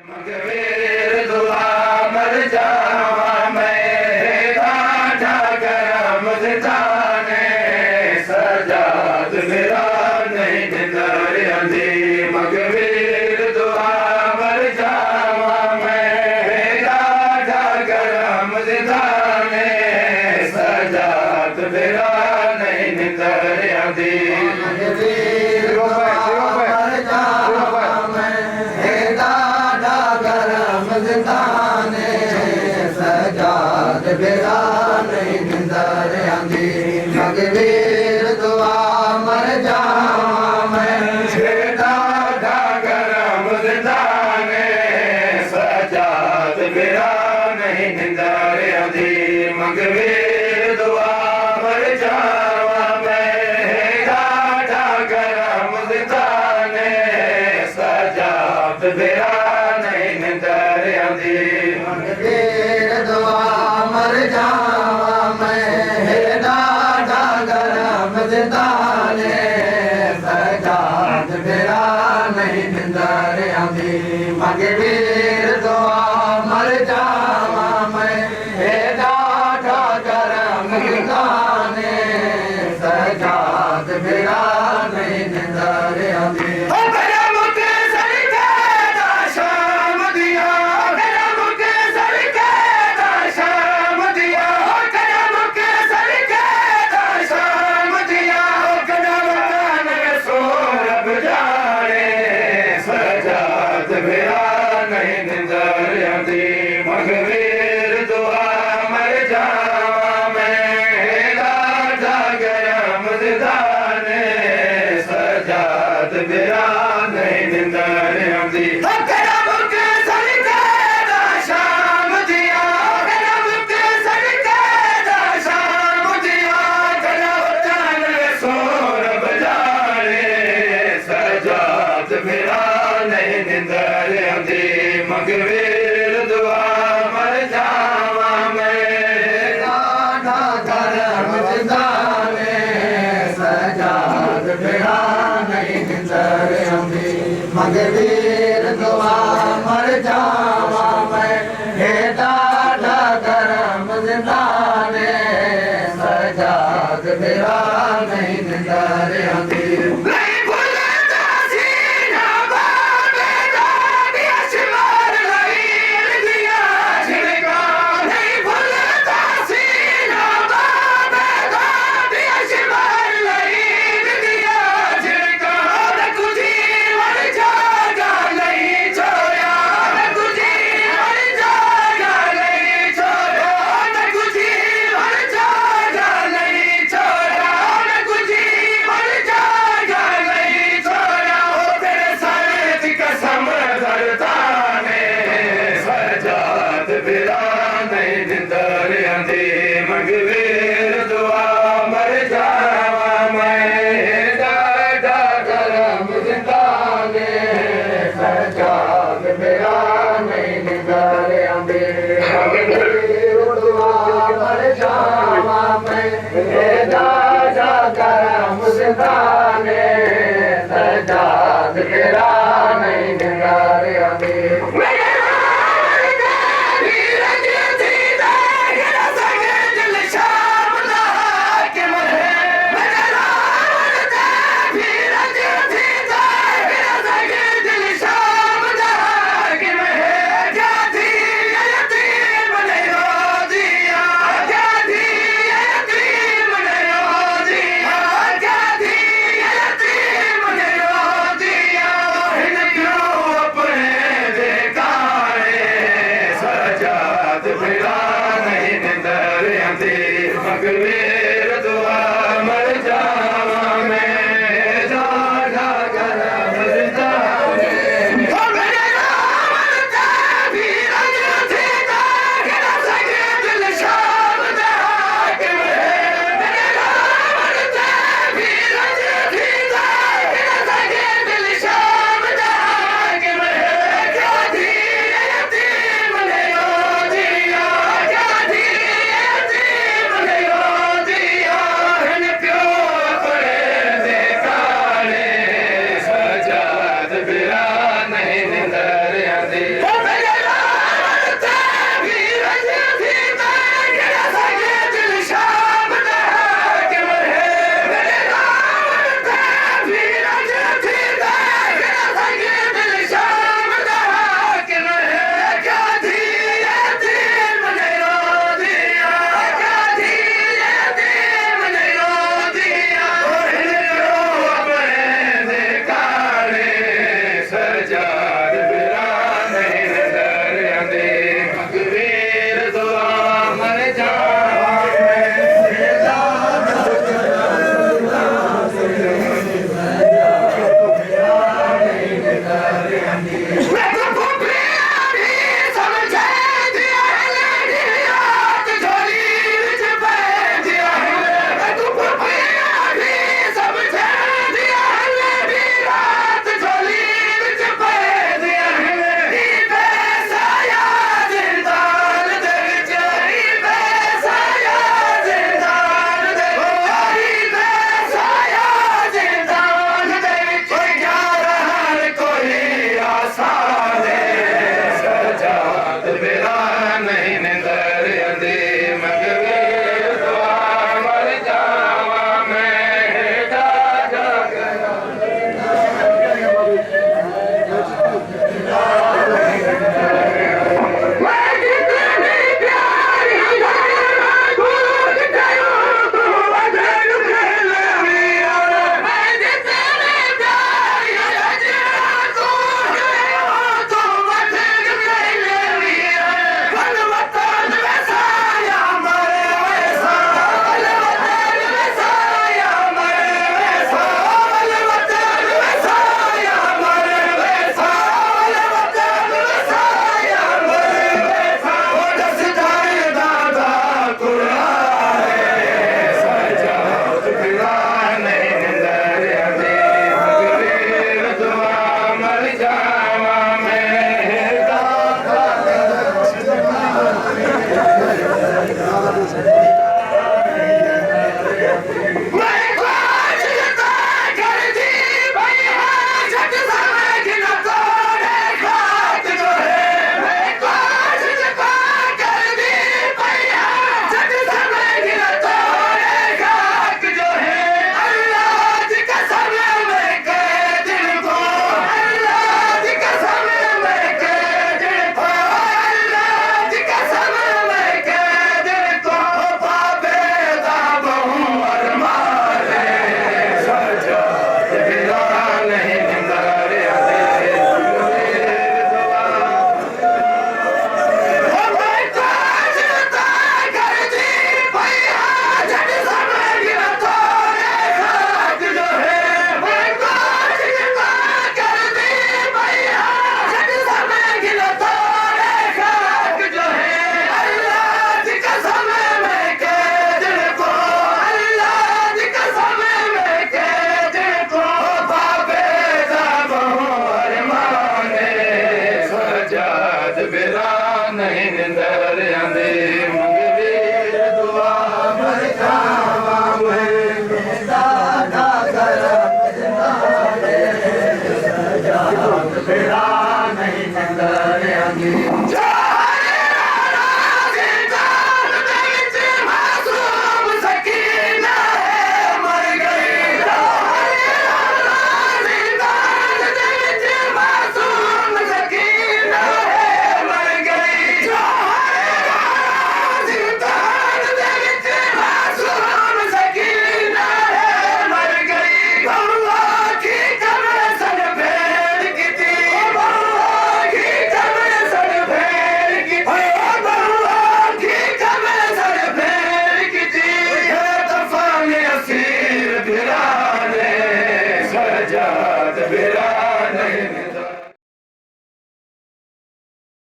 मगवीर दुआ मर जावा मैं ढाढा करम जाने सजाद मेरा नहीं निंदर अंधी मगवीर दुआ मर जावा मैं ढाढा करम जाने सजाद मेरा नहीं निंदर अंधी सजाद बेरा नहीं निंदर आंदी मगवीर दुआ मर जावा मैं ढाढा करम जाने सजाद बेरा नहीं निंदर आंदी मगवीर दुआ मर जावा मैं ढाढा करम जाने सजाद बेरा नहीं निंदर आंदी मगवीर दुआ मर जावा मैं ढाढा करम जिंदाने सजाद बेरा नहीं निंदर आंदी मगवीर दुआ मर जावा मैं ढाढा करम जिंदाने सजाद बेरा नहीं निंदर आंदी मगवीर दुआ मर जावा मैं ढाढा करम जाने सजाद बेरा नहीं निंदर आंदी मगवीर दुआ मर जावा मैं ढाढा करम जिंदाने सजाद बेरा नहीं निंदर आंदी मगवीर दुआ मर जावा मैं ढाढा करम जिंदाने सजाद बेरा नहीं निंदर आंदी मगवीर दुआ मर जावा मैं ढाढा करम जिंदाने सजाद बेरा नहीं निंदर आंदी मगवीर दुआ मर जावा मैं ढाढा करम जिंदाने सजाद बेरा